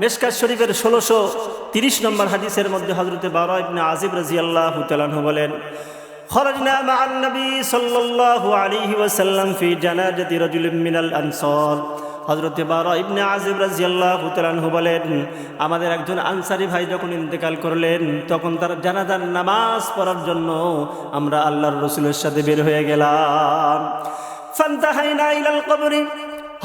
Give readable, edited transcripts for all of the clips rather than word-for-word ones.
মিশকাত শরীফের 1630 নম্বর হাদিসের মধ্যে হযরতে বারা ইবনে আজিব রাদিয়াল্লাহু তাআলা আনহু বলেন, খরাজনা মা'আন নবী সাল্লাল্লাহু আলাইহি ওয়াসাল্লাম ফি জানাজাতি রাজুলিন মিনাল আনসার। হযরতে বারা ইবনে আজিব রাদিয়াল্লাহু তাআলা আনহু বলেন, আমাদের একজন আনসারী ভাই যখন ইন্তেকাল করলেন তখন তার জানাজার নামাজ পড়ার জন্য আমরা আল্লাহর রাসূলের সাথে বের হয়ে গেলাম। ফান্তাহাইনা ইলাল কবরি,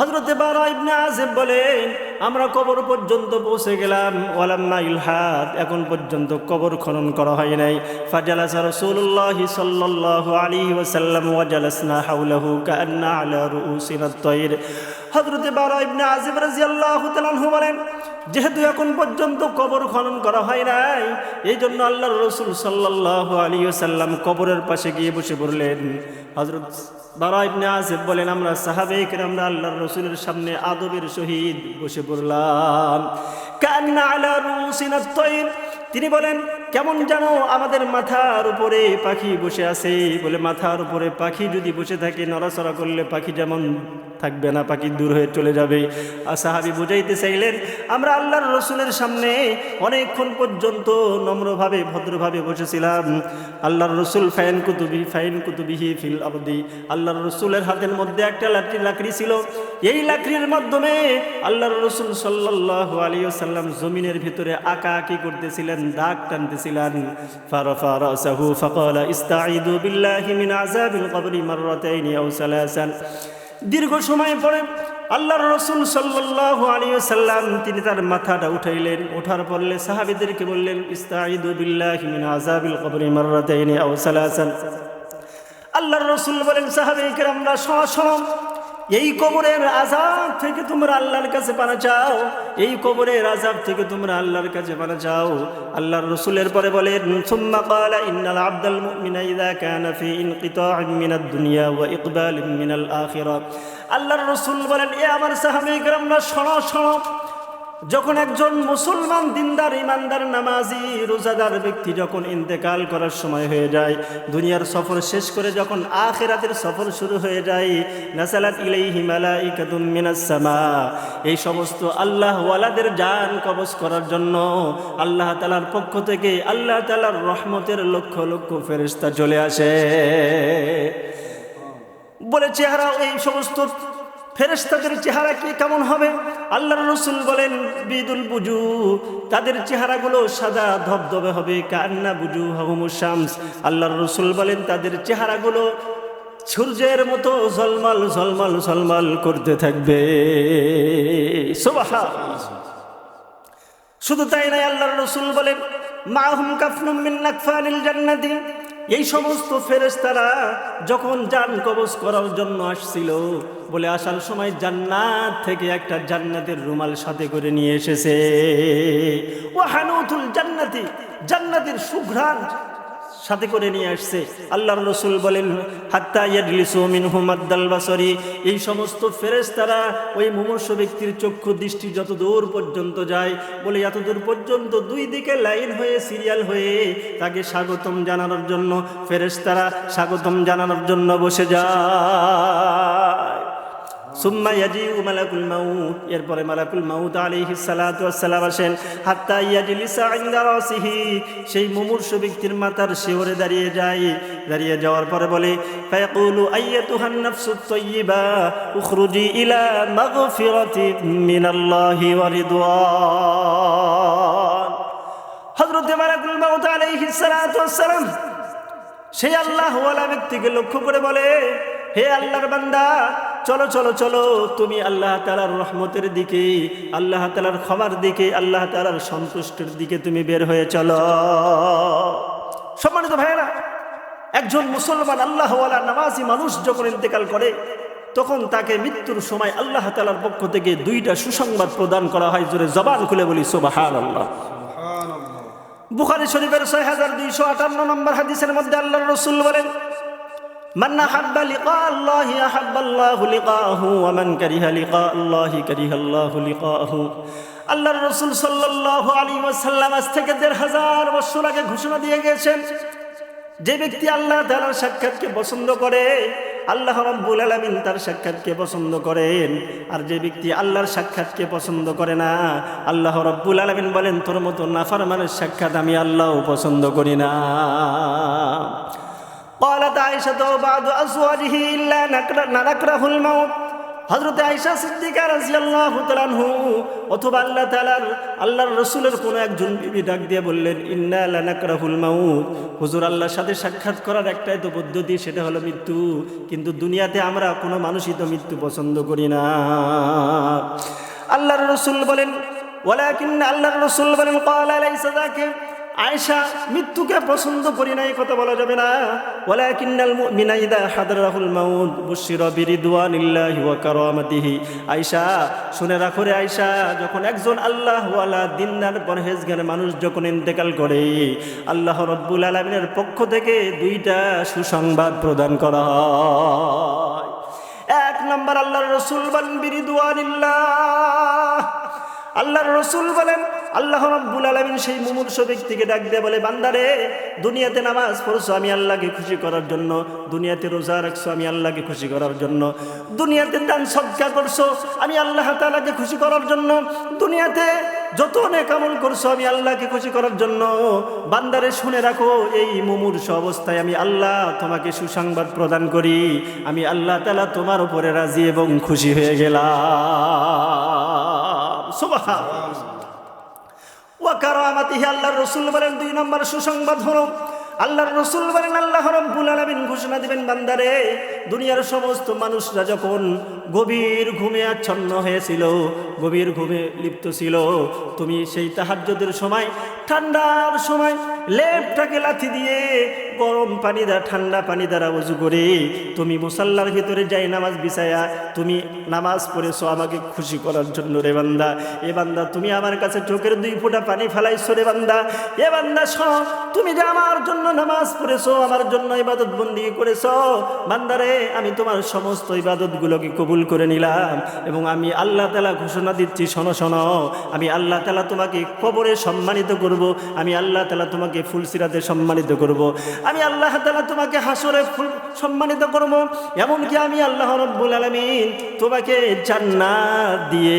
হযরতে বারা ইবনে আজিব বলেন, আমরা কবর পর্যন্ত পৌঁছে গেলাম। ওয়ালাম্মা ইলহাদ, এখন পর্যন্ত কবর খনন করা হয় নাই। ফাজালাসা রাসূলুল্লাহি সাল্লাল্লাহু আলাইহি ওয়াসাল্লাম ওয়া জালাসনা হাওলাহু কাআন্না আলা রুউসিনা আত-তায়র। হযরতে বারা ইবনে আজিব রাদিয়াল্লাহু তাআলা আনহু বলেন, যেহেতু এখন পর্যন্ত কবর খনন করা হয় নাই, এই জন্য আল্লাহর রাসূল সাল্লাল্লাহু আলাইহি ওয়াসাল্লাম কবরের পাশে গিয়ে বসে পড়লেন। হযরত বারা ইবনে আজিব বলেন, আমরা সাহাবায়ে কেরামরা আল্লাহর রাসূলের সামনে আদবের সহিত বসে পড়লাম। কান্না আলা রুসিনা আত-তায়র, তিনি বলেন কেমন যেন আমাদের মাথার উপরে পাখি বসে আছে। বলে মাথার উপরে পাখি যদি বসে থাকে, নড়াচড়া করলে পাখি যেমন থাকবে না, পাখি দূর হয়ে চলে যাবে। আর সাহাবী বুঝাইতে চাইলেন, আমরা আল্লাহর রাসূলের সামনে অনেকক্ষণ পর্যন্ত নম্রভাবে ভদ্রভাবে বসেছিলাম। আল্লাহর রাসূল ফাইন কুতুবিহি ফিল আরদি, আল্লাহর রাসূলের হাতের মধ্যে একটা লাকড়ি ছিল। এই লাকড়ির মাধ্যমে আল্লাহর রাসূল সাল্লাল্লাহু আলাইহি ওয়াসাল্লাম জমিনের ভিতরে আঁকাআঁকি করতেছিলেন, দাগ টানতেছিলেন। ফারাফা রাসাহু ফাকালা ইস্তাঈদু বিল্লাহি মিন আযাবিল কবরি মাররাতাইনি আও সালাসান। দীর্ঘ সময় পরে আল্লাহর রাসূল সাল্লাল্লাহু আলাইহি ওয়াসাল্লাম তিনি তার মাথাটা উঠাইলেন। ওঠার পরে সাহাবীদেরকে বললেন, ইস্তাঈদু বিল্লাহি মিন আযাবিল কবরি মাররাতাইনি আও সালাসান। আল্লাহর রাসূল বলেন, সাহাবায়ে কেরামরা শোনো, এই কবরের আযাব থেকে তোমরা আল্লাহর কাছে পানা চাও, এই কবরের আযাব থেকে তোমরা আল্লাহর কাছে পানা চাও। আল্লাহর রাসূলের পরে বলেন, সুম্মা ক্বালা ইন্নাল আবদাল মুমিনা ইযা কানা ফি ইনকিতা'ইন মিনাদ দুনিয়া ওয়া ইকবালিন মিনাল আখিরাহ। আল্লাহর রাসূল বলেন, এ আমার সাহাবায়ে কেরামরা শোনো, যখন একজন মুসলমান দিনদার ইমানদার নামাজি রোজাদার ব্যক্তি যখন ইন্তেকাল করার সময় হয়ে যায়, দুনিয়ার সফর শেষ করে যখন আখিরাতের সফর শুরু হয়ে যায়, নাসালাত ইলাইহি মালাইকাতুম মিনাস সামা, এই সমস্ত আল্লাহ ওয়ালাদের জান কবজ করার জন্য আল্লাহ তাআলার পক্ষ থেকে আল্লাহ তাআলার রহমতের লক্ষ লক্ষ ফেরেশতা চলে আসে। বলে চেহারা, এই সমস্ত ফেরেশতাদের চেহারা কি কেমন হবে? আল্লাহর রাসূল বলেন, বিদুল বুজু, তাদের চেহারাগুলো সাদা ধবধবে হবে। কান্না বুজুহুমুশ শামস, আল্লাহর রাসূল বলেন তাদের চেহারাগুলো সূর্যের মতো ঝলমল ঝলমল ঝলমল করতে থাকবে। সুবহানাল্লাহ। শুধু তাই নয়, আল্লাহর রাসূল বলেন, মাহুম কাফনুম মিন নাকফানিল জান্নাতি, এই সমস্ত ফেরেশতারা যখন জান কবজ করার জন্য আসছিল, বলে আসার সময় জান্নাত থেকে একটা জান্নাতের রুমাল সাথে করে নিয়ে এসেছে। ওয়া হানুতুল জান্নাতি, জান্নাতের সুঘ্রাণ সাথে করে নিয়ে আসছে। আল্লাহর রাসূল বলেন, হাত্তা ইয়াজলিসু মিনহু মাদ্দাল বাসরি, এই সমস্ত ফেরেশতারা ওই মুমূর্ষু ব্যক্তির চক্ষু দৃষ্টি যত দূর পর্যন্ত যায়, বলে এত দূর পর্যন্ত দুই দিকে লাইন হয়ে সিরিয়াল হয়ে তাকে স্বাগতম জানানোর জন্য ফেরেশতারা স্বাগতম জানানোর জন্য বসে যায়। সুম্মা ইয়াজিউ মালাকুল মাউত, এরপরে মালাকুল মাউত আলাইহিস সালাতু ওয়াস সালাম আসেন। হাত্তা ইয়াজলিসা ইনদা রাসিহি, সেই মুমূর্ষু ব্যক্তির মাথার শিওরে দাঁড়িয়ে যায়। দাঁড়িয়ে যাওয়ার পরে বলে, ফায়াকুলু আইয়াতুহান নাফসুত তাইয়্যিবা উখরুজি ইলা মাগফিরাতিন মিনাল্লাহি ওয়া রিদওয়ান। হযরত মালাকুল মাউত আলাইহিস সালাতু ওয়াস সালাম সেই আল্লাহ ওয়ালা ব্যক্তিকে লক্ষ্য করে বলে, হে আল্লাহর বান্দা, চলো চলো চলো, তুমি আল্লাহ তাআলার রহমতের দিকে, আল্লাহ তাআলার ক্ষমার দিকে, আল্লাহ তাআলার সন্তুষ্টির দিকে তুমি বের হয়ে চলো। সম্মানিত ভাইরা, একজন মুসলমান আল্লাহ ওয়ালা নামাজি মানুষ যখন ইন্তেকাল করে, তখন তাকে মৃত্যুর সময় আল্লাহ তাআলার পক্ষ থেকে দুইটা সুসংবাদ প্রদান করা হয়। জোরে জবান খুলে বলি সুবহানাল্লাহ। বুখারী শরীফের 6258 নম্বর হাদিসের মধ্যে আল্লাহর রাসূল বলেন, মান আহাব্বা লিকা আল্লাহি আহাব্বাল্লাহু লিকাহু ওয়া মান কারিহা লিকা আল্লাহি কারিহাল্লাহু লিকাহু। আল্লাহর রাসূল সাল্লাল্লাহু আলাইহি ওয়াসাল্লাম আজ থেকে ১৫০০ বছর আগে ঘোষণা দিয়ে গেছেন, যে ব্যক্তি আল্লাহ তাআলার সাক্ষাৎকে পছন্দ করে, আল্লাহ রাব্বুল আলামিন তার সাক্ষাৎকে পছন্দ করেন। আর যে ব্যক্তি আল্লাহর সাক্ষাৎকে পছন্দ করে না, আল্লাহ রাব্বুল আলামিন বলেন তোর মতো নাফরমানের সাক্ষাৎ আমি আল্লাহও পছন্দ করি না। قالت عائشة وبعض أزواجه إلا نكره الموت। হযরত আয়েশা সিদ্দিকা রাদিয়াল্লাহু তাআলা আনহু অথবা আল্লাহর রাসূলের কোন একজন বিবি ডাক দিয়ে বললেন, ইন্না লানাকরাহুল মাউত, হুজুর আল্লাহর সাথে সাক্ষাৎ করার একটাই তো পদ্ধতি, সেটা হলো মৃত্যু। কিন্তু দুনিয়াতে আমরা কোনো মানুষই তো মৃত্যু পছন্দ করি না। আল্লাহর রাসূল বলেন, ওয়ালাকিন আল্লাহর রাসূল বলেন, ক্বালা লাইসা যাকা, আয়েশা মৃত্যুকে পছন্দ করি না এই কথা বলা যাবে না। ওয়ালাকিন্নাল মুমিনা ইযা হাদারাহুল মাউত বুশিরা বিরিদওয়ানিল্লাহি ওয়া কারামাতিহি। আয়েশা শুনে রাখো রে আয়েশা, যখন একজন আল্লাহওয়ালা দিনদার পরহেজগার মানুষ যখন ইন্তেকাল করে, আল্লাহ রাব্বুল আলামিনের পক্ষ থেকে দুইটা সুসংবাদ প্রদান করা হয়। এক নম্বর, আল্লাহর রাসূল বলেন বিরিদওয়ানিল্লাহ, আল্লাহর রাসূল বলেন আল্লাহ রাব্বুল আলামিন সেই মুমূর্ষু ব্যক্তিকে ডাক দিয়ে বলে, বান্দারে দুনিয়াতে নামাজ পড়ছো আমি আল্লাহকে খুশি করার জন্য, দুনিয়াতে রোজা রাখছো আমি আল্লাহকে খুশি করার জন্য, দুনিয়াতে দান সদকা করছো আমি আল্লাহ তাআলাকে খুশি করার জন্য, দুনিয়াতে যত নেক আমল করছো আমি আল্লাহকে খুশি করার জন্য। বান্দারে শুনে রাখো, এই মুমূর্ষু অবস্থায় আমি আল্লাহ তোমাকে সুসংবাদ প্রদান করি, আমি আল্লাহ তাআলা তোমার উপরে রাজি এবং খুশি হয়ে গেলাম। সুবহানাল্লাহ। ওয়া কারামাতিহি, আল্লাহর রাসূল বলেন দুই নম্বর সুসংবাদ হলো, আল্লাহর রাসূল বলেন আল্লাহ রাব্বুল আলামিন ঘোষণা দিবেন, বান্দারে দুনিয়ার সমস্ত মানুষরা যখন গভীর ঘুমে আচ্ছন্ন হয়েছিল, গভীর ঘুমে লিপ্ত ছিল, তুমি সেই তাহাজ্জুদের সময় ঠান্ডার সময় লেপটাকে লাথি দিয়ে গরম পানি দ্বারা ঠান্ডা পানি দ্বারা ওযু করে তুমি মুসাল্লার ভিতরে যাই নামাজ বিছায়া তুমি নামাজ পড়েছো আমাকে খুশি করার জন্য রে বান্দা। এ বান্দা তুমি আমার কাছে চোখের 2 ফোঁটা পানি ফেলাইছো রে বান্দা। এ বান্দা শোন, তুমি যে আমার জন্য নামাজ পড়েছো, আমার জন্য ইবাদত বন্দেগী করেছো, বান্দারে আমি তোমার সমস্ত ইবাদতগুলোকে কবুল করে নিলাম এবং আমি আল্লাহ তাআলা ঘোষণা দিচ্ছি, শোনো শোনো, আমি আল্লাহ তাআলা তোমাকে কবরে সম্মানিত করব, আমি আল্লাহ তাআলা তোমাকে ফুলসিরাতে সম্মানিত করব, আমি আল্লাহ তাআলা তোমাকে হাসরে সম্মানিত করব, এমনকি আমি আল্লাহ রাব্বুল আলামিন তোমাকে জান্নাত দিয়ে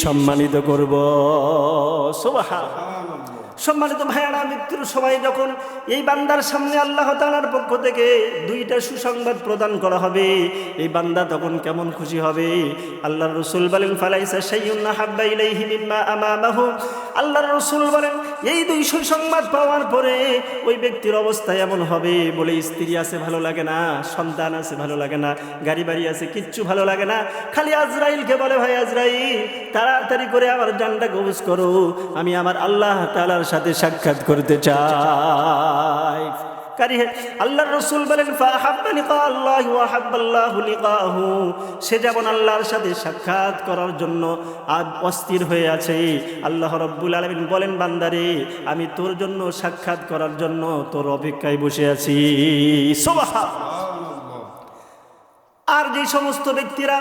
সম্মানিত করব। সুবহানাল্লাহ। সম্মানিত ভাইয়ারা, মৃত্যুর সময় যখন এই বান্দার সামনে আল্লাহ তাআলার পক্ষ থেকে দুইটা সুসংবাদ প্রদান করা হবে, এই বান্দা তখন কেমন খুশি হবে। আল্লাহর রাসূল বলেন, ফালাইসা শাইউন আহাব্বা ইলাইহি মিম্মা আমামাহু। আল্লাহর রাসূল বলেন এই দুই সুসংবাদ পাওয়ার পরে ওই ব্যক্তির অবস্থা এমন হবে, বলে স্ত্রী আছে ভালো লাগে না, সন্তান আছে ভালো লাগে না, গাড়ি বাড়ি আছে কিচ্ছু ভালো লাগে না, খালি আজরাইলকে বলে, ভাই আজরাইল তাড়াতাড়ি করে আমার জানটা কবজ করো, আমি আমার আল্লাহ তাআলার সাথে সাক্ষাৎ করতে চাই। আল্লাহর রাসূল বলেন, ফাহাব্বা লিকা আল্লাহি ওয়া হাব্বাল্লাহু লিকাহু, সে যেমন আল্লাহর সাথে সাক্ষাৎ করার জন্য অস্থির হয়ে আছে, আল্লাহ রাব্বুল আলামিন বলেন, বান্দারে আমি তোর জন্য সাক্ষাৎ করার জন্য তোর অপেক্ষায় বসে আছি। সুবহানাল্লাহ। আর যে সমস্ত ব্যক্তিরা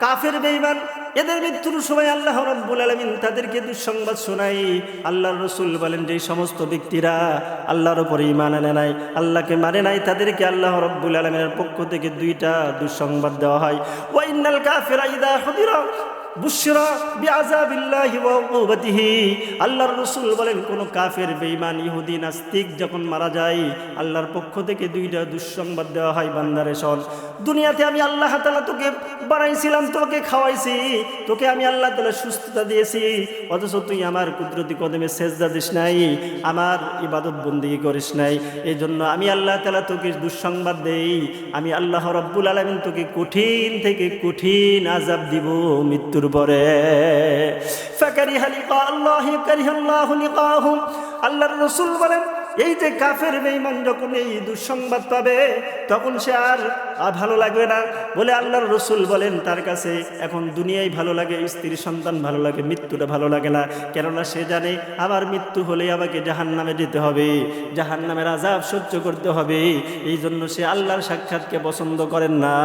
কাফের বেঈমান, এদের মৃত্যুর সময় আল্লাহ রাব্বুল আলামিন তাদেরকে দুঃসংবাদ শোনায়। আল্লাহর রাসূল বলেন যে সমস্ত ব্যক্তিরা আল্লাহর উপর ঈমান আনে নাই, আল্লাহকে মানে নাই, তাদেরকে আল্লাহ রাব্বুল আলামিনের পক্ষ থেকে দুইটা দুঃসংবাদ দেওয়া হয়। ওয়া ইন্নাল কাফিরা ইযা হুদিরা বুশরা বিআযাবিল্লাহি ওয়া উকুবাতিহি। আল্লাহর রাসূল বলেন কোন কাফের বেঈমান ইহুদি নাস্তিক যখন মারা যায়, আল্লাহর পক্ষ থেকে দুইটা দুঃসংবাদ দেওয়া হয়, বান্দারে শোন, দুনিয়াতে আমি আল্লাহ তাআলা তোকে বানাইছিলাম, তোকে খাওয়াইছি, তোকে আমি আল্লাহ তাআলা সুস্থতা দিয়েছি, অথচ তুই আমার কুদরতি কদমে সেজদা দিস নাই, আমার ইবাদত বন্দেগী করিস নাই, এই জন্য আমি আল্লাহ তাআলা তোকে দুঃসংবাদ দেই, আমি আল্লাহ রাব্বুল আলামিন তোকে কঠিন থেকে কঠিন আযাব দিব মৃত্যুর পরে। ফাকারিহা লিকা আল্লাহি কারিহাল্লাহু লিকাহু। আল্লাহর রাসূল বলেন এই যে কাফের বেঈমান যখন এই দুঃসংবাদ পাবে তখন সে আর ভালো লাগবে না, বলে আল্লাহর রাসূল বলেন তার কাছে এখন দুনিয়ায় ভালো লাগে, স্ত্রী সন্তান ভালো লাগে, মৃত্যুটা ভালো লাগে না, কেননা সে জানে আমার মৃত্যু হলে আমাকে জাহান্নামে যেতে হবে, জাহান্নামের আযাব সহ্য করতে হবে, এই জন্য সে আল্লাহর সাক্ষাৎকে পছন্দ করেন না।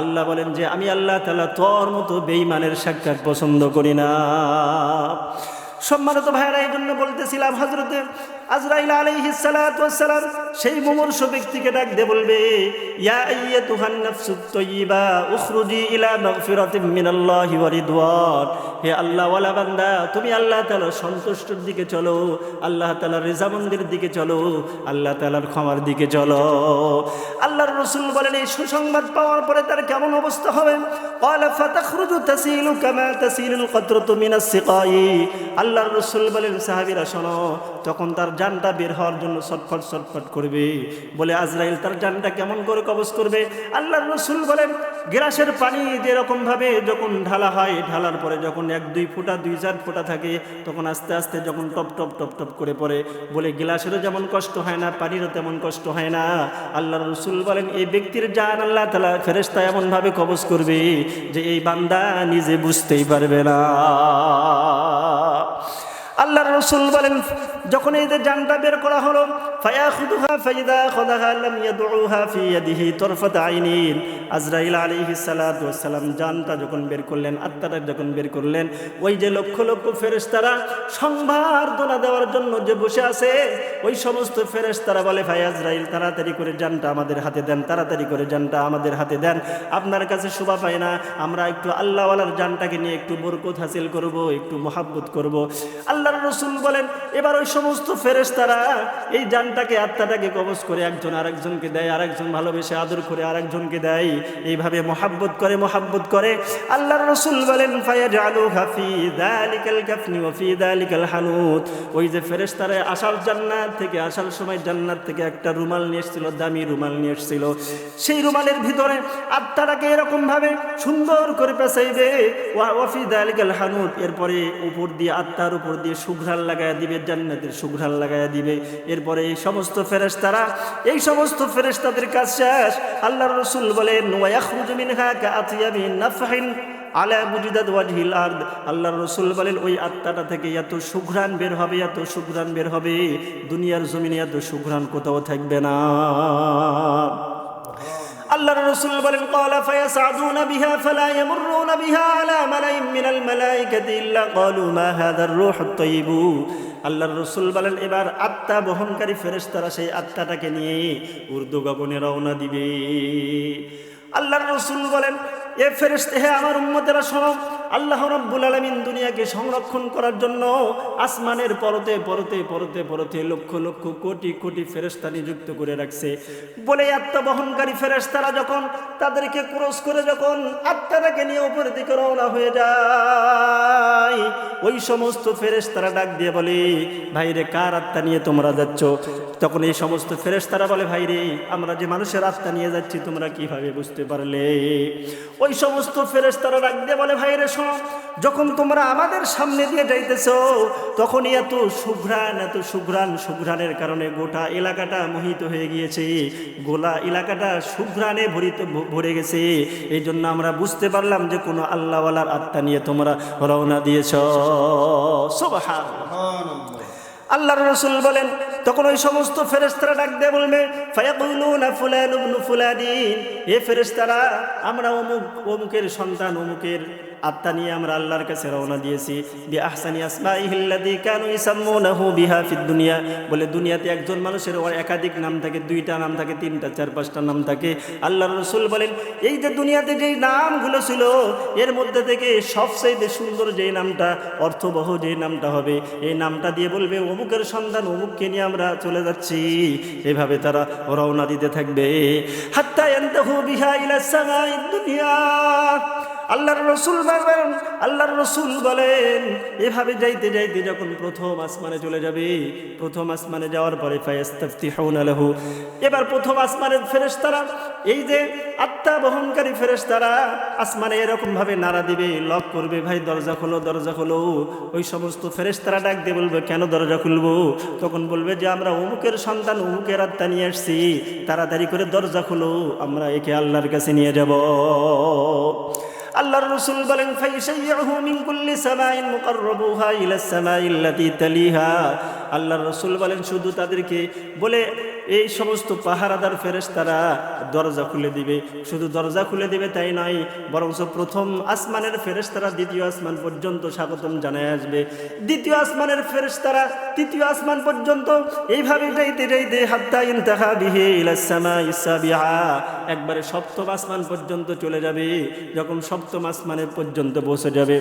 আল্লাহ বলেন যে আমি আল্লাহ তাআলা তোর মতো বেঈমানের সাক্ষাৎ পছন্দ করি না। সম্মানিত ভাইরা, এই জন্য বলতেছিলাম হযরতে আজরাইল আলাইহিস সালাতু ওয়াস সালাম সেই মুমূর্ষ ব্যক্তিকে ডাক দিয়ে বলবে, ইয়া আইয়াতুহান নাফসুত তাইয়্যিবা উখরুজি ইলা মাগফিরাতিম মিনাল্লাহি ওয়া রিদওয়ান। হে আল্লাহ ওয়ালা বান্দা, তুমি আল্লাহ তাআলার সন্তুষ্টির দিকে চলো, আল্লাহ তাআলার রিজামন্দির দিকে চলো, আল্লাহ তাআলার ক্ষমার দিকে চলো। আল্লাহর রাসূল বলেন, এই সুসংবাদ পাওয়ার পরে তার কেমন অবস্থা হবে? ক্বালা ফাতাখরুজু তাসিলু কামা তাসিলুল কতরাতু মিনাস সিকাই। আল্লাহর রাসূল বলেন, সাহাবীরা শোনো, তখন তার জানটা বের হওয়ার জন্য ছটফট ছটফট করবে। বলে আজরাইল তার জানটা কেমন করে কবজ করবে? আল্লাহর রাসূল বলেন, গ্লাসের পানি যেরকম ভাবে যখন ঢালা হয়, ঢালার পরে যখন 1-2 ফোঁটা 2-4 ফোঁটা থাকে, তখন আস্তে আস্তে যখন টপ টপ টপ টপ করে পড়ে, বলে গ্লাসেরও যেমন কষ্ট হয় না, পানিরও তেমন কষ্ট হয় না। আল্লাহর রাসূল বলেন, এই ব্যক্তির জান আল্লাহ তাআলা ফেরেশতা এমন ভাবে কবজ করবে যে এই বান্দা নিজে বুঝতেই পারবে না। আল্লাহর রাসূল বলেন, যখন এই যে জানটা বের করা হলো, ফায়াখুদুহা ফাইদা খাদাহা লাম ইয়াদউহা ফি ইয়াদিহি তরফাত আইনিন। আজরাইল আলাইহিস সালাতু ওয়াস সালাম জানটা যখন বের করলেন, আত্মাটা যখন বের করলেন, ওই যে লক্ষ লক্ষ ফেরেশতারা সংবর্ধনা দেওয়ার জন্য যে বসে আছে, ওই সমস্ত ফেরেশতারা বলে, ভাই আজরাইল তাড়াতাড়ি করে জানটা আমাদের হাতে দেন, তাড়াতাড়ি করে জানটা আমাদের হাতে দেন। আপনার কাছে শোভা পায় না আমরা একটু আল্লাহওয়ালার জানটাকে নিয়ে একটু বরকত হাসিল করব, একটু মহাব্বত করব। আল্লাহর রাসূল বলেন, এবার ওই সমস্ত ফেরেশতারা এই জানটাকে, আত্মাটাকে কবজ করে একজন আরেকজনকে দেয়, আরেকজন ভালোবেসে আদর করে আরেকজনকে দেয়, এইভাবে মহাব্বত করে মহাব্বত করে। আল্লাহর রাসূল বলেন, ফায়াজআলুহা ফি যালিকাল কাফনি ওয়া ফি যালিকাল হানুত। ওই যে ফেরেশতারা আসার জান্নাত থেকে, আসার সময় জান্নাত থেকে একটা রুমাল নিয়ে এসেছিল, দামি রুমাল নিয়ে এসেছিল, সেই রুমালের ভিতরে আত্মাটাকে এরকম ভাবে সুন্দর করে পেঁচাইবে, ওয়া ফি যালিকাল হানুত। এরপরে উপর দিয়ে, আত্মার উপর দিয়ে সুঘ্রাণ লাগায়া দিবে, জান্নাতের সুঘ্রাণ লাগায়া দিবে। এরপরে এই সমস্ত ফেরেশতারা, এই সমস্ত ফেরেশতাদের কাজ শেষ। আল্লাহর রাসূল বলেন, ওয়া ইয়াখরুজু মিনহা কাআতিয়াবি নাফহিন আলা বুজিদাত ওয়াজহিল আরদ। আল্লাহর রাসূল বলেন, ওই আত্মাটা থেকে এত সুঘ্রাণ বের হবে, এত সুঘ্রাণ বের হবে, দুনিয়ার জমিনে এত সুঘ্রাণ কোথাও থাকবে না। আল্লাহর রাসূল বলেন, ক্বালা ফায়াসআদুনা বিহা ফালা ইয়ামুরুনা বিহা আলা মালাইন মিনাল মালাইকাতি ইল্লা ক্বালু মা হাযার রূহুত তাইয়্যিব। আল্লাহর রাসূল বলেন, এবার আত্মা বহনকারী ফেরেশতারা সেই আত্মাটাকে নিয়ে উর্দু গগনে রওনা দিবে। আল্লাহর রাসূল বলেন, এ ফেরেশতা, হে আমার উম্মতেরা শোনো, আল্লাহ রাব্বুল আলামিন দুনিয়াকে সংরক্ষণ করার জন্য আসমানের পরতে পরতে পরতে পরতে লক্ষ লক্ষ কোটি কোটি ফেরেশতা নিযুক্ত করে রাখছে। বলে আত্মা বহনকারী ফেরেশতারা যখন তাদেরকে ক্রস করে যখন আত্মাটাকে নিয়ে উপরের দিকে রওনা হয়ে যায়, ওই সমস্ত ফেরেশতারা ডাক দিয়ে বলে, ভাইরে কার আত্মা নিয়ে তোমরা যাচ্ছ? তখন এই সমস্ত ফেরেশতারা বলে, ভাইরে আমরা যে মানুষের আত্মা নিয়ে যাচ্ছি তোমরা কিভাবে বুঝতে পারলে? ওই সমস্ত ফেরেশতারা ডাক দিয়ে বলে, ভাইরে শোনো, যখন তোমরা আমাদের সামনে দিয়ে যাইতেছ তখনই এত সুঘ্রাণ, এত সুঘ্রাণ, সুঘ্রাণের কারণে গোটা এলাকাটা মোহিত হয়ে গিয়েছে, গোলা এলাকাটা সুঘ্রাণে ভরে গেছে। এই জন্য আমরা বুঝতে পারলাম যে কোনো আল্লাহওয়ালার আত্মা নিয়ে তোমরা রওনা দিয়েছ। সুবহানাল্লাহ। আল্লাহর রাসূল বলেন, তখন ওই সমস্ত ফেরেশতারা ডাক দিয়ে বলবে, ফায়াকুলুনা ফুলান ইবনু ফুলানিন, এ ফেরেশতারা আমরা অমুকের সন্তান, অমুকের আত্মা নিয়ে আমরা আল্লাহর কাছে রওনা দিয়েছি। বি আহসানি আসমাইহিল্লাযী কানু ইসাম্মুনাহু বিহা ফিদ দুনিয়া। বলে দুনিয়াতে একজন মানুষের একাধিক নাম থাকে, 2টা নাম থাকে, 3টা 4-5টা নাম থাকে। আল্লাহর রাসূল বলেন, এই যে দুনিয়াতে যেই নামগুলো ছিল এর মধ্যে থেকে সবচেয়ে সুন্দর যেই নামটা, অর্থবহ যেই নামটা হবে, এই নামটা দিয়ে বলবে অমুকের সন্তান অমুককে নিয়ে আমরা চলে যাচ্ছি। এভাবে তারা রওনা দিতে থাকবে, হাত্তা ইয়ানতাহু বিহা ইলা সামাইদ দুনিয়া। আল্লাহর রাসূল বলেন, এভাবে যাইতে যাইতে যখন প্রথম আসমানে চলে যাবে, প্রথম আসমানে যাওয়ার পরে ফায়াস্তাফতিহুনা লাহু, এবার প্রথম আসমানের ফেরেশতারা, এই যে আত্মা বহনকারী ফেরেশতারা আসমানে এরকম ভাবে নাড়া দিবে, লক করবে, ভাই দরজা খোলো, দরজা খোলো। ওই সমস্ত ফেরেশতারা ডাক দিয়ে বলবে, কেন দরজা খুলবো? তখন বলবে যে আমরা অমুকের সন্তান, অমুকের আত্মা নিয়ে আসছি, তাড়াতাড়ি করে দরজা খোলো, আমরা একে আল্লাহর কাছে নিয়ে যাব। আল্লাহর রাসূল বলেন, ফাইশাইয়ুহু মিন কুল্লি সামাইন মুকাররাবুহা ইলা সামাইল্লাতী তালিহা। আল্লাহর রাসূল বলেন, শুধু তাদেরকে বলে এই সমস্ত পাহারাদার ফেরেশতারা দরজা খুলে দিবে। শুধু দরজা খুলে দিবে তাই নয়, বরঞ্চ প্রথম আসমানের ফেরেশতারা দ্বিতীয় আসমান পর্যন্ত স্বাগতম জানায় আসবে, দ্বিতীয় আসমানের ফেরেশতারা তৃতীয় আসমান পর্যন্ত, এইভাবে যাইতে যাইতে হাত্তা ইনতাহা বিহি ইলাস সামাইস সাবিআ, একবারে সপ্তম আসমান পর্যন্ত চলে যাবে। যখন সপ্তম আসমানের পর্যন্ত পৌঁছে যাবে,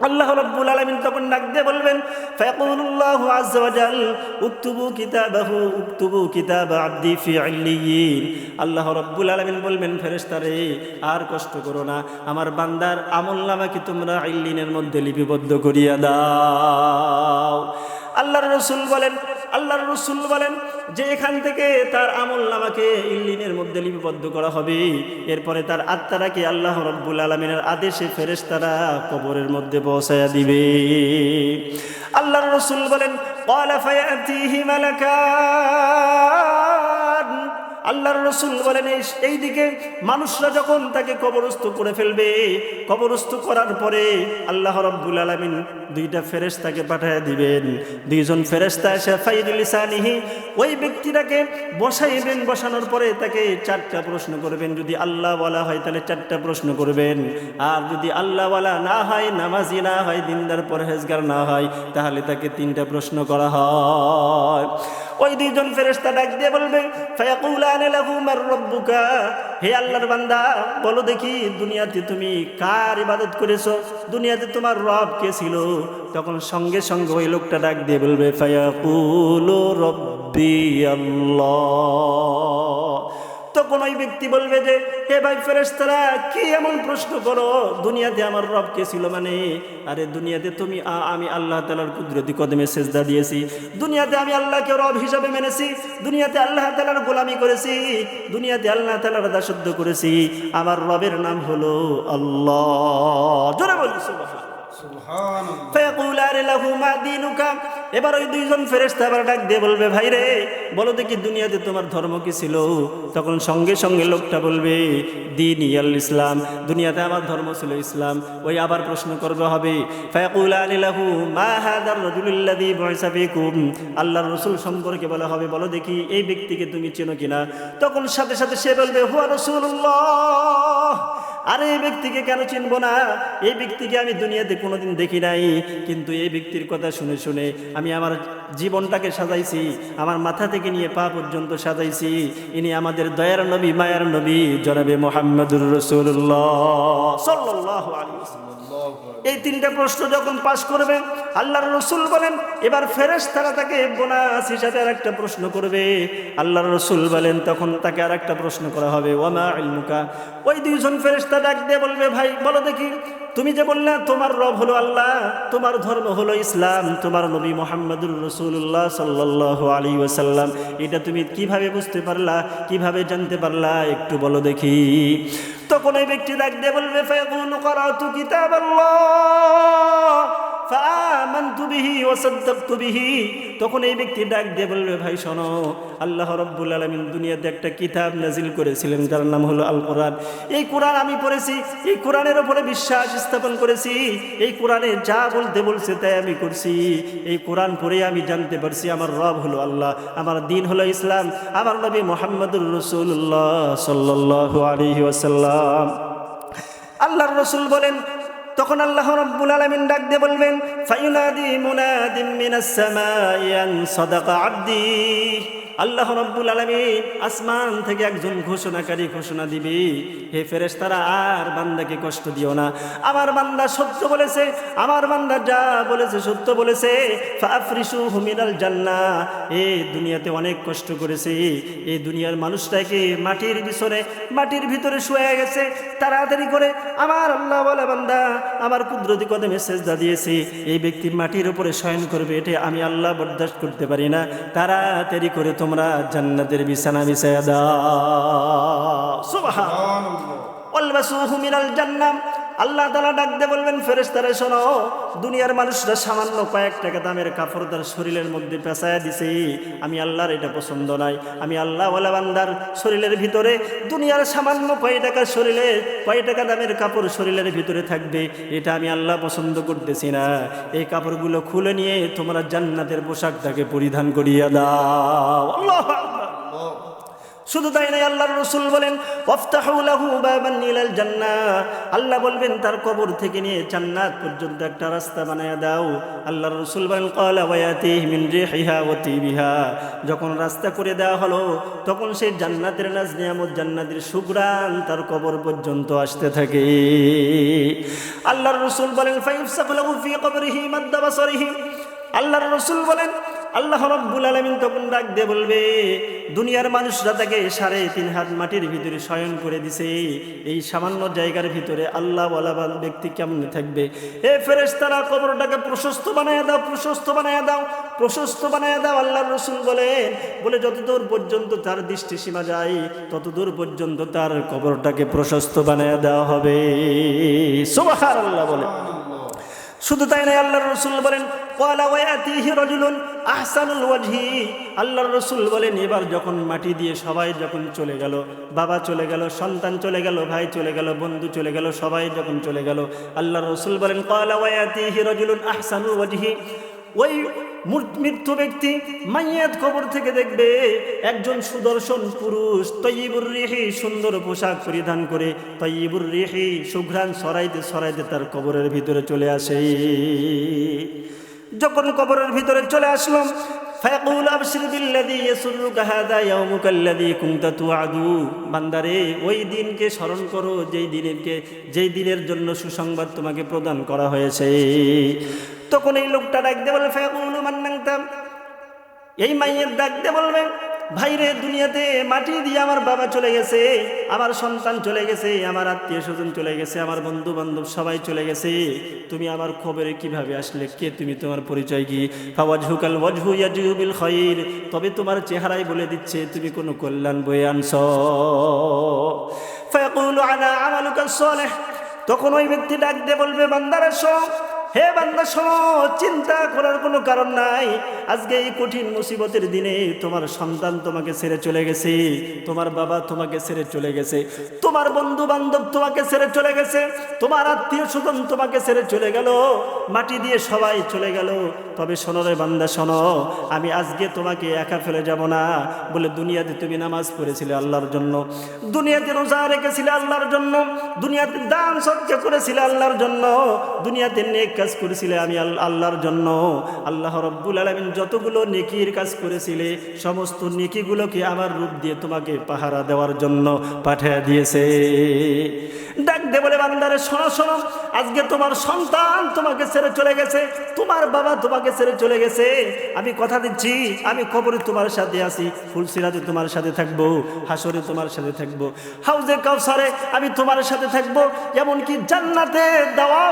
আল্লাহ রাব্বুল আলামিন তখন ডাক দিয়ে বলবেন, ফায়াকুলুল্লাহু আযজা ওয়া জাল উকতুবু কিতাবাহু উকতুবু কিতাবা আবদি ফি ইল্লিয়িন। আল্লাহ রাব্বুল আলামিন বলবেন, ফেরেশতারে আর কষ্ট করো না, আমার বান্দার আমলনামাকে তোমরা ইল্লিনের মধ্যে লিপিবদ্ধ করিয়া দাও। আল্লাহর রাসূল বলেন যে এখান থেকে তার আমলনামাকে ইল্লিনের মধ্যে লিপিবদ্ধ করা হবে, এরপরে তার আত্মাটাকে আল্লাহ রাব্বুল আলামিনের আদেশে ফেরেশতারা কবরের মধ্যে পৌঁছায়া দিবে। আল্লাহর রাসূল বলেন, ক্বালা ফায়াতিহি মালাকান। আল্লাহর রাসূল বলেন, এইদিকে মানুষরা যখন তাকে কবরস্থ করে ফেলবে, কবরস্থ করার পরে আল্লাহ রাব্বুল আলামিন দুইটা ফেরেশতাকে পাঠিয়ে দিবেন। দুইজন ফেরেশতা এসে ফাইদুল লিসানিহি, ওই ব্যক্তিটাকে বসাইবেন। বসানোর পরে তাকে চারটা প্রশ্ন করবেন। যদি আল্লাহ ওয়ালা হয় তাহলে চারটা প্রশ্ন করবেন, আর যদি আল্লাহ ওয়ালা না হয়, নামাজি না হয়, দিনদার পরহেজগার না হয়, তাহলে তাকে তিনটা প্রশ্ন করা হয়। ওই দুইজন ফেরেশতা ডাক দিয়ে বলবে, ফায়াকুলান লাহু মার রাব্বুকা, হে আল্লাহর বান্দা বলো দেখি দুনিয়াতে তুমি কার ইবাদত করেছো, দুনিয়াতে তোমার রব কে ছিল? তখন সঙ্গে সঙ্গে ওই লোকটা ডাক দিয়ে বলবে, ফায়াকুলু রাব্বি আল্লাহ। তখন ওই ব্যক্তি বলবে যে, হে ভাই ফেরেশতারা কি এমন প্রশ্ন করো, দুনিয়াতে আমার রব কে ছিল? মানে আরে দুনিয়াতে তুমি আমি আল্লাহ তাআলার কুদরতি কদমে সেজদা দিয়েছি, দুনিয়াতে আমি আল্লাহকে রব হিসাবে মেনেছি, দুনিয়াতে আল্লাহ তাআলার গোলামি করেছি, দুনিয়াতে আল্লাহ তাআলার দাসত্ব করেছি, আমার রবের নাম হলো আল্লাহ। জোরে বলি সুবহানাল্লাহ। এবার ওই দুইজন ফেরেশতা আবার ডাক দিয়ে বলবে, ভাই রে বলো দেখি দুনিয়াতে তোমার ধর্ম কি ছিল? তখন সঙ্গে সঙ্গে লোকটা বলবে, দীন ইয়াল ইসলাম, দুনিয়াতে আমার ধর্ম ছিল ইসলাম। ওই আবার প্রশ্ন করবে হবে, ফায়াকুলানি লাহু মা হাদার রাজুলুল্লাযী বুইসা ফীকুম, আল্লাহর রাসূল সম্পর্কে বলা হবে, বলো দেখি এই ব্যক্তিকে তুমি চেনো কিনা? তখন সাথে সাথে সে বলবে, হুয়া রাসূলুল্লাহ। আরে এই ব্যক্তিকে কেন চিনবো না? এই ব্যক্তিকে আমি দুনিয়াতে কোনোদিন দেখি নাই, কিন্তু এই ব্যক্তির কথা শুনে শুনে আমি আমার জীবনটাকে সাজাইছি, আমার মাথা থেকে নিয়ে পা পর্যন্ত সাজাইছি। ইনি আমাদের দয়ার নবী, মায়ার নবী, জনাবে মুহাম্মদুর রাসূলুল্লাহ সাল্লাল্লাহু আলাইহি ওয়াসাল্লাম। এই তিনটা প্রশ্ন যখন পাশ করবে, আল্লাহর রাসূল বলেন এবার ফেরেশতারা তাকে বোনাস হিসাবে আরেকটা প্রশ্ন করবে। আল্লাহর রাসূল বলেন তখন তাকে আরেকটা প্রশ্ন করা হবে, ওয়া মা ইলমুকা। ওই দুইজন ফেরেশতা ডাক দিয়ে বলবে, ভাই বলো দেখি তুমি যে বললা তোমার রব হলো আল্লাহ, তোমার ধর্ম হলো ইসলাম, তোমার নবী মুহাম্মদুর রাসূলুল্লাহ সাল্লাল্লাহু আলাইহি ওয়াসাল্লাম, এটা তুমি কিভাবে বুঝতে পারলা, কিভাবে জানতে পারলা, একটু বলো দেখি। তখন ওই ব্যক্তি ডাক দিয়ে বলবে, ফায়াকুলু ক্বারাতু কিতাবাল্লাহ ফাআমানতু বিহি ওয়া সাদ্দাকতু বিহি। তখন এই ব্যক্তি ডাক দিয়ে বলবে, ভাই শোনো, আল্লাহ রাব্বুল আলামিন দুনিয়াতে একটা কিতাব নাজিল করেছিলেন যার নাম হলো আল কোরআন। এই কোরআন আমি পড়েছি, এই কোরআনের উপরে বিশ্বাস স্থাপন করেছি, এই কোরআনে যা বলতে বলছে তাই আমি করছি। এই কোরআন পড়ে আমি জানতে পারছি আমার রব হলো আল্লাহ, আমার দ্বীন হলো ইসলাম, আমার নবী মুহাম্মদুর রাসূলুল্লাহ সাল্লাল্লাহু আলাইহি ওয়াসাল্লাম। আল্লাহর রাসূল বলেন, তখন আল্লাহ রাব্বুল আলামিন ডাক দিয়ে বলবেন, ফায়ুনাদি মুনাদিম মিনাস সামাই আন সাদাকা আবদি। আল্লাহ রাব্বুল আলামিন আসমান থেকে একজন ঘোষণাকারী ঘোষণা দিবে, হে ফেরেশতারা আর বান্দাকে কষ্ট দিও না, আমার বান্দা সত্য বলেছে, আমার বান্দা যা বলেছে সত্য বলেছে। ফাফরিশুহু মিনাল জান্নাহ, এই দুনিয়াতে অনেক কষ্ট করেছে, এই দুনিয়ার মানুষটাকে মাটির ভিতরে শুয়ে গেছে, তাড়াতাড়ি করে আমার আল্লাহ বলে বান্দা আমার কুদরতি কদমে সেজদা দিয়েছে, এই ব্যক্তি মাটির উপরে শয়ন করবে, এটা আমি আল্লাহ বরদাস্ত করতে পারি না, তাড়াতাড়ি করে তোমরা জান্নাতের বিছানা বিছায়া দাও। সুবহানাল্লাহ। ওয়ালবাসুহু মিনাল জান্নাহ। আল্লাহ তাআলা ডাক দিয়ে বলবেন, ফেরেশতারা শোনো, দুনিয়ার মানুষরা সামান্য কয়েক টাকা দামের কাপড় তার শরীরের মধ্যে পেঁচায়া দিছে, আমি আল্লাহর এটা পছন্দ নাই। আমি আল্লাহ ওয়ালা বান্দার শরীরের ভিতরে দুনিয়ার সামান্য কয় টাকা দামের কাপড় শরীরের ভিতরে থাকবে, এটা আমি আল্লাহ পছন্দ করতেছি না। এই কাপড়গুলো খুলে নিয়ে তোমরা জান্নাতের পোশাকটাকে পরিধান করিয়া দাও। আল্লাহু আকবার। শুধু তাই নাই, আল্লাহর রাসূল বলেন ওয়াফতাহু লাহু বাবান ইলাল জান্নাহ, আল্লাহ বলবেন তার কবর থেকে নিয়ে জান্নাত পর্যন্ত একটা রাস্তা বানায়া দাও। আল্লাহর রাসূল বলেন ক্বালা ওয়া ইয়াতিহি মিন রিহিহা ওয়া তিবিহা, যখন রাস্তা করে দেওয়া হলো তখন সেই জান্নাতের নাজ নিয়ামত, জান্নাতের সুঘ্রাণ তার কবর পর্যন্ত আসতে থাকে। আল্লাহর রাসূল বলেন ফায়ুফসাকু লাহু ফি কবরিহি মাদ্দা বাসারিহি, আল্লাহর রাসূল বলেন আল্লাহ রাব্বুল আলামিন তখন ডাক দিয়ে বলবে, দুনিয়ার মানুষরা তাকে 3.5 হাত মাটির ভিতরে শয়ন করে দিছে, এই সামান্য জায়গার ভিতরে আল্লাহ ওয়ালা ব্যক্তি কেমনে থাকবে? এ ফেরেশতারা কবরটাকে প্রশস্ত বানায়া দাও, প্রশস্ত বানায়া দাও, প্রশস্ত বানায়া দাও। আল্লাহর রাসূল বলে যতদূর পর্যন্ত তার দৃষ্টি সীমা যায় ততদূর পর্যন্ত তার কবরটাকে প্রশস্ত বানায়া দেওয়া হবে। সুবহানাল্লাহ বলে। শুধু তাই নয়, আল্লাহর রাসূল বলেন ক্বালা ওয়া ইয়াতিহি রাজুলুন আহসানুল ওয়াজহি, আল্লাহর রাসূল বলেন এবার যখন মাটি দিয়ে সবাই যখন চলে গেল, বাবা চলে গেল, সন্তান চলে গেল, ভাই চলে গেল, বন্ধু চলে গেল, সবাই যখন চলে গেল, আল্লাহর রাসূল বলেন ক্বালা ওয়া ইয়াতিহি রাজুলুন আহসানুল ওয়াজহি, ওই মৃত্যু ব্যক্তি মাইয়াত কবর থেকে দেখবে একজন সুদর্শন পুরুষ, তয়্যিবুর রিহি, সুন্দর পোশাক পরিধান করে, তয়্যিবুর রিহি, সুঘ্রাণ ছড়াইতে ছড়াইতে তার কবরের ভিতরে চলে আসে। যখন কবরের ভিতরে চলে আসলাম, ফায়াকুল আবশির বিল্লাযী ইয়াসুররুকা হাযা ইয়াউমুকা আল্লাযী কুনতা তুআদু, বান্দারে ওই দিনকে স্মরণ করো যেই দিনের জন্য সুসংবাদ তোমাকে প্রদান করা হয়েছে। তখন এই লোকটা ডাক দিয়ে বলবে ফায়াকুলু মান আনতা, এই মাইয়ের ডাক দিয়ে বলবে ভাইরে, দুনিয়াতে মাটি দিয়ে আমার বাবা চলে গেছে, আমার সন্তান চলে গেছে, আমার আত্মীয় স্বজন চলে গেছে, আমার বন্ধু বান্ধব সবাই চলে গেছে, তুমি আমার খবরে কিভাবে আসলে? কে তুমি? তোমার পরিচয় কি? ফাওয়াজহুকাল ওয়াজহু ইয়াজু বিল খায়র, তবে তোমার চেহারাই বলে দিচ্ছে তুমি কোনো কল্যাণ বয়ে আনছো। ফায়াকুলু আনা আমালুকা সালিহ, তখন ওই ব্যক্তি ডাক দিয়ে বলবে বান্দারা শোনো, হে বান্দা শোনো, চিন্তা করার কোনো কারণ নাই। আজকে এই কঠিন মুসিবতের দিনে তোমার সন্তান তোমাকে ছেড়ে চলে গেছে, তোমার বাবা তোমাকে ছেড়ে চলে গেছে, তোমার বন্ধু বান্ধব তোমাকে ছেড়ে চলে গেছে, তোমার আত্মীয় স্বজন তোমাকে ছেড়ে চলে গেল, মাটি দিয়ে সবাই চলে গেল। তবে শোনো রে বান্দা শোনো, আমি আজকে তোমাকে একা ফেলে যাব না। বলে দুনিয়াতে তুমি নামাজ পড়েছিলে আল্লাহর জন্য, দুনিয়াতে রোজা রেখেছিলে আল্লাহর জন্য, দুনিয়াতে দান সদকা করেছিলে আল্লাহর জন্য, দুনিয়াতে নেক কাজ করেছিলে আমি আল্লাহর জন্য। আল্লাহ রাব্বুল আলামিন যতগুলো নেকির কাজ করেছিলে সমস্ত নেকিগুলোকে আমার রূপ দিয়ে তোমাকে পাহারা দেওয়ার জন্য পাঠিয়ে দিয়েছে। ডাক দে বলে বান্দারে শোনো শোনো, আজকে তোমার সন্তান তোমাকে ছেড়ে চলে গেছে, তোমার বাবা তোমাকে ছেড়ে চলে গেছে, আমি কথা দিচ্ছি আমি কবরে তোমার সাথে আছি, ফুলসিরাতে তোমার সাথে থাকবো, হাসরে তোমার সাথে থাকবো, হাউজে কাউসারে আমি তোমার সাথে থাকবো, এমনকি জান্নাতে যাওয়া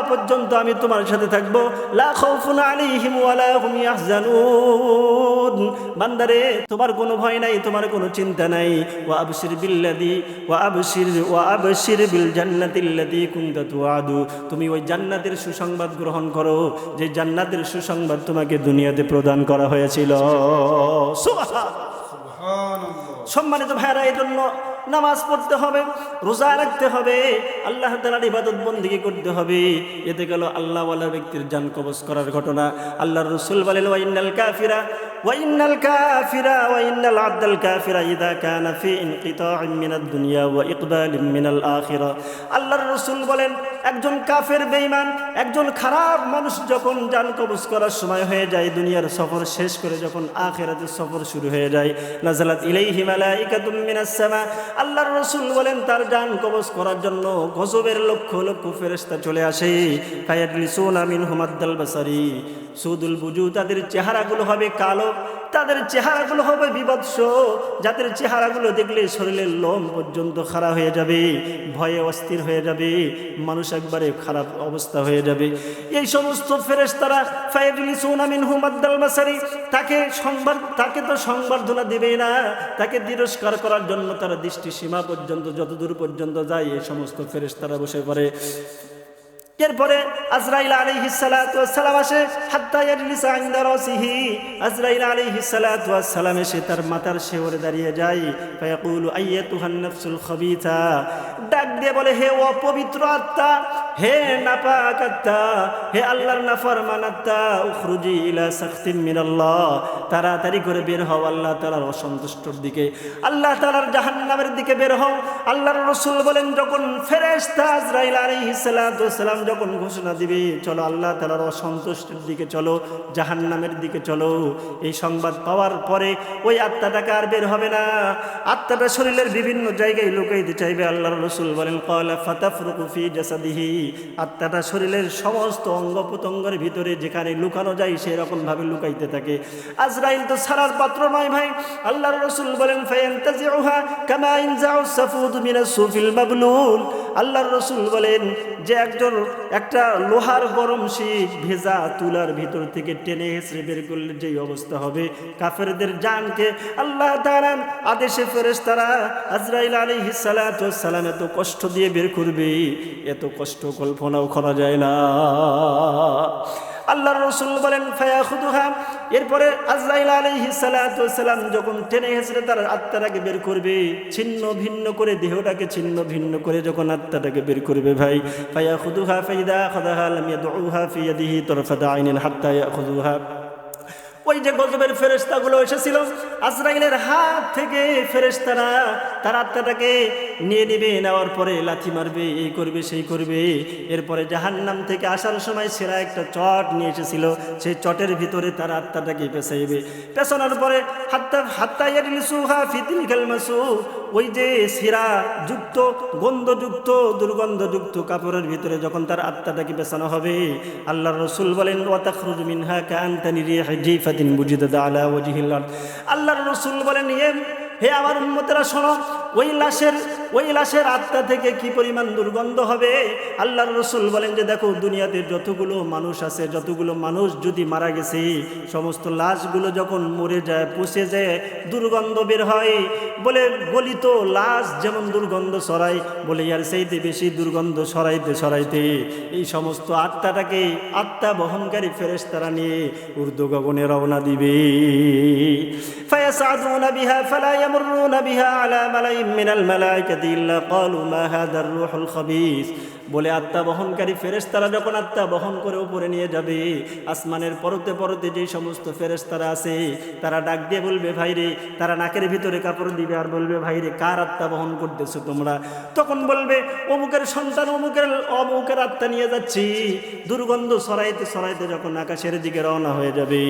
পর্যন্ত আমি তোমার সাথে থাকবো। লা খাউফুন আলাইহিম ওয়ালা হুম ইয়াহজানুন, বান্দারে তোমার কোনো ভয় নাই, তোমার কোনো চিন্তা নাই। ওয়া আবশির বিল জান্নাতিল্লাতী কুনতা তুআদু, তুমি ওই জান্নাতের সুসংবাদ গ্রহণ করো যে জান্নাতের সুসংবাদ তোমাকে দুনিয়াতে প্রদান করা হয়েছিল। সুবহানাল্লাহ। সম্মানিত ভাইরা, এই জন্য নামাজ পড়তে হবে, রোজা রাখতে হবে, আল্লাহ তাআলার ইবাদত বন্দেগী করতে হবে। এতে গেল আল্লাহওয়ালা ব্যক্তির জান কবজ করার ঘটনা। আল্লাহর রাসূল বলেন ওয়া ইন্নাল আবদাল কাফিরা ইযা কানা ফি ইনকিতাইন মিনাদ দুনিয়া ওয়া ইকবালিন মিনাল আখিরা। আল্লাহর রাসূল বলেন একজন কাফের বেঈমান, একজন খারাপ মানুষ যখন জান কবজ করার সময় হয়ে যায়, দুনিয়ার সফর শেষ করে যখন আখিরাতের সফর শুরু হয়ে যায়, নাযালাত ইলাইহি মালাইকাতুম মিনাস সামা, আল্লাহর রাসূল বলেন তার জান কবজ করার জন্য গজবের লক্ষ লক্ষ ফেরেশতা চলে আসে। ফায়াজলিসুনা মিনহুম আদ-দাল বাসারি সুদুল বুজু, তাদের চেহারাগুলো হবে কালো, তাদের চেহারাগুলো হবে বিভৎস, যাদের চেহারাগুলো দেখলে শরীরের লোম পর্যন্ত খাড়া হয়ে যাবে, ভয়ে অস্থির হয়ে যাবে, মানুষ একবারে খারাপ অবস্থা হয়ে যাবে। এই সমস্ত ফেরেশতারা ফায়াজলিসুনা মিনহুম আদ-দাল বাসারি, তাকে তো সংবর্ধনা দেবে না, তাকে তিরস্কার করার জন্য তারা দৃষ্টি সীমা পর্যন্ত যতদূর পর্যন্ত যায় এই সমস্ত ফেরেশতারা বসে পড়ে। এরপরে আজরাইল আলাইহিস সালাতু ওয়াস সালাম আসে, হাত্তা ইয়াজলিসা ইনদা রাসিহি, আজরাইল আলাইহিস সালাতু ওয়াস সালাম এসে তার মাথার শিওরে দাঁড়িয়ে যায়। ফায়াকুলু আইয়াতুহান নাফসুল খাবিথা, ডাক দিয়ে বলে, হে অপবিত্র আত্মা, হে নাপাক আত্মা, হে আল্লাহর নাফরমান আত্মা, উখরুজি ইলা সাখতিম মিনাল্লাহ, তাড়াতাড়ি করে বের হও আল্লাহ তাআলার অসন্তুষ্টর দিকে, আল্লাহ তাআলার জাহান্নামের দিকে বের হও। আল্লাহর রাসূল বলেন, যখন ফেরেশতা আজরাইল আলাইহিস সালাতু ওয়াস সালাম যখন ঘোষণা দিবে, চলো আল্লাহ তাআলার অসন্তুষ্টির দিকে চলো, জাহান্নামের দিকে চলো, এই সংবাদ পাওয়ার পরে ওই আত্মাটাকে আর বের হবে না। আত্মাটা শরীরের বিভিন্ন জায়গায় লুকাইতে চাইবে। আল্লাহর রাসূল বলেন, ক্বালা ফাতাফরুকু ফি জাসাদিহি, আত্মাটা শরীরের সমস্ত অঙ্গ প্রত্যঙ্গের ভিতরে যেখানে লুকানো যায় সেরকম ভাবে লুকাইতে থাকে। আজরাইল তো ছাড়ার পাত্র নয় ভাই। আল্লাহর রাসূল বলেন, ফায়ান্তাজিউহা কামা ইনজাউ সাফুদ মিনাস সুফিল মাবলুল। আল্লাহর রাসূল বলেন যে একটা লোহার গরম শীষ ভেজা তুলার ভিতর থেকে টেনে হেঁচড়ে বের করলে যেই অবস্থা হবে, কাফেরদের জানকে আল্লাহ তাআলার আদেশে ফেরেশতারা আজরাইল আলাইহিস সালাতু ওয়াস সালাম এত কষ্ট দিয়ে বের করবে, এত কষ্ট কল্পনাও করা যায় না। আল্লাহর রাসূল বলেন, ফায়াখুদুহা, এরপরে আজরাইল আলাইহিস সালাতু ওয়াস সালাম যখন টেনে হেঁচড়ে তার আত্মাটাকে বের করবে, ছিন্ন ভিন্ন করে দেহটাকে ছিন্ন ভিন্ন করে যখন আত্মাটাকে বের করবে ভাই, ফায়াখুদুহা ফাইদা আখাযাহা লাম ইয়াদউহা ফি ইয়াদিহি তারফাতা আইনিন হাত্তা ইয়াখুযুহা। ওই যে গজবের ফেরেশতাগুলো এসেছিল, আজরাইলের হাত থেকে ফেরেশতারা তার আত্মাটাকে নিয়ে নেবে, নেওয়ার পরে লাথি মারবে, এই করবে সেই করবে। এরপরে জাহান্নাম থেকে আসার সময় সেরা একটা চট নিয়ে এসেছিল, সেই চটের ভিতরে তার আত্মাটাকে পেঁচাইবে। পেছানোর পরে হাত্তা ইয়াজলিসুহা ফি তিলকাল মাসু, ওই যে সিরা যুক্ত গন্ধযুক্ত দুর্গন্ধযুক্ত কাপড়ের ভিতরে যখন তার আত্মাটাকে পেছানো হবে, আল্লাহর রাসূল বলেন, ওয়া তাখরুজু মিনহা কাআনতানি রিহা জিফাতিন বুজিদাত আলা ওয়াজহিল আরদ। আল্লাহর রাসূল বলেন, হে আমার উম্মতেরা শোনো, ওই লাশের আত্মা থেকে কি পরিমাণ দুর্গন্ধ হবে। আল্লাহর রাসূল বলেন যে দেখো, দুনিয়াতে যতগুলো মানুষ আছে, যতগুলো মানুষ যদি মারা গেছে, সমস্ত লাশগুলো যখন মরে যায়, পচে যায়, দুর্গন্ধ বের হয়। বলে গলিত লাশ যেমন দুর্গন্ধ ছড়ায়, বলে ইয়ার চাইতে বেশি দুর্গন্ধ ছড়াইতে এই সমস্ত আত্মাটাকে আত্মা বহনকারী ফেরেশতারা নিয়ে ঊর্ধ্ব গগনে রওনা দিবে। ফায়াসাদুনা বিহা ফালা ইয়ামুরুনা বিহা আলা মালাইম মিনাল মালাইকাতি ইল্লা ক্বালু মা হাদার রূহুল খাবিস। বলে আত্মা বহনকারী ফেরেশতারা যখন আত্মা বহন করে উপরে নিয়ে যাবে, আসমানের পরতে পরতে যেই সমস্ত ফেরেশতারা আছে তারা ডাক দিয়ে বলবে, ভাইরে, তারা নাকের ভিতরে কাপড় দিবে আর বলবে, ভাইরে, কার আত্মা বহন করতেছো তোমরা? তখন বলবে, অমুকের সন্তান অমুকের আত্মা নিয়ে যাচ্ছি। দুর্গন্ধ ছড়াইতে যখন আকাশের দিকে রওনা হয়ে যাবে,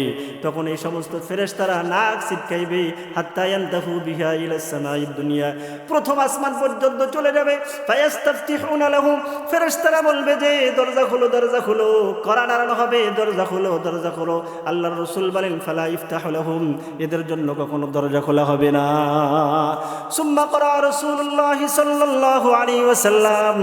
তখন এই সমস্ত ফেরেশতারা নাক ছিটকাইবে, হাত্তা ইয়ানতাহু বিহা ইলাস সামাইদ দুনিয়া, প্রথম আসমান পর্যন্ত চলে যাবে। ফায়াস্তাফতিহুনা লাহুম, ফেরেশতারা বলবে যে দরজা খোলো, কড়া নাড়ানো হবে, দরজা খোলো। আল্লাহর রাসূল বলেন, ফালা ইফতাহু লাহুম, এদের জন্য কখনো দরজা খোলা হবে না। সুম্মা ক্বারা রাসূলুল্লাহ সাল্লাল্লাহু আলাইহি ওয়াসাল্লাম,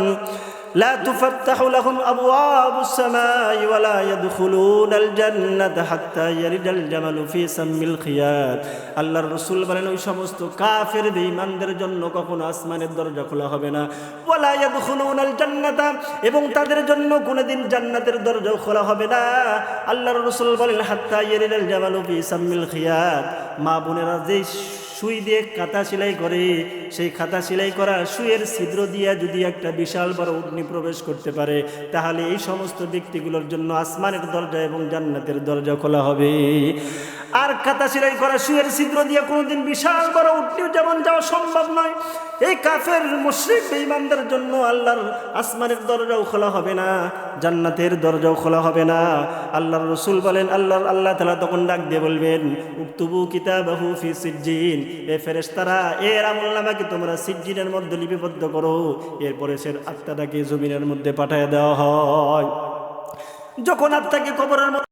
لا تفتح لهم أبواب السماء ولا يدخلون الجنة حتى يرج الجمل في سم الخياط। আল্লাহর রাসূল বলেন, ওই সমস্ত কাফের বেঈমানদের জন্য কখনো আসমানের দরজা খোলা হবে না। ওয়ালা ইয়াদখুলুনাল জান্নাতা, এবং তাদের জন্য কোনোদিন জান্নাতের দরজা খোলা হবে না। আল্লাহর রাসূল বলেন, হাত্তা ইয়ারিজাল জামালু ফি সামিল খিয়াত। মা বোনেরা যে সুই দিয়ে কাঁথা সেলাই করে, সেই কাঁথা সেলাই করা সুইয়ের ছিদ্র দিয়ে যদি একটা বিশাল বড় অগ্নি প্রবেশ করতে পারে, তাহলে এই সমস্ত ব্যক্তিগুলোর জন্য আসমানের দরজা এবং জান্নাতের দরজা খোলা হবে। আর কাঁথা সেলাই করা সুইয়ের ছিদ্র দিয়ে কোনোদিন বিশাল বড় অগ্নি যেমন যাওয়া সম্ভব নয়, এই কাফের মুশরিক বেঈমানদের জন্য আল্লাহর আসমানের দরজাও খোলা হবে না, জান্নাতের দরজাও খোলা হবে না। আল্লাহর রাসূল বলেন, আল্লাহ তাআলা তখন ডাক দিয়ে বলবেন, উকতুবু কিতাবাহু ফি সিজ্জিন, এ ফেরেশতারা, এর আমলনামাকে তোমরা সিজ্জিনের মধ্যে লিপিবদ্ধ করো। এরপরে সে আত্মাটাকে জমিনের মধ্যে পাঠিয়ে দেওয়া হয়। যখন আত্মাকে কবরের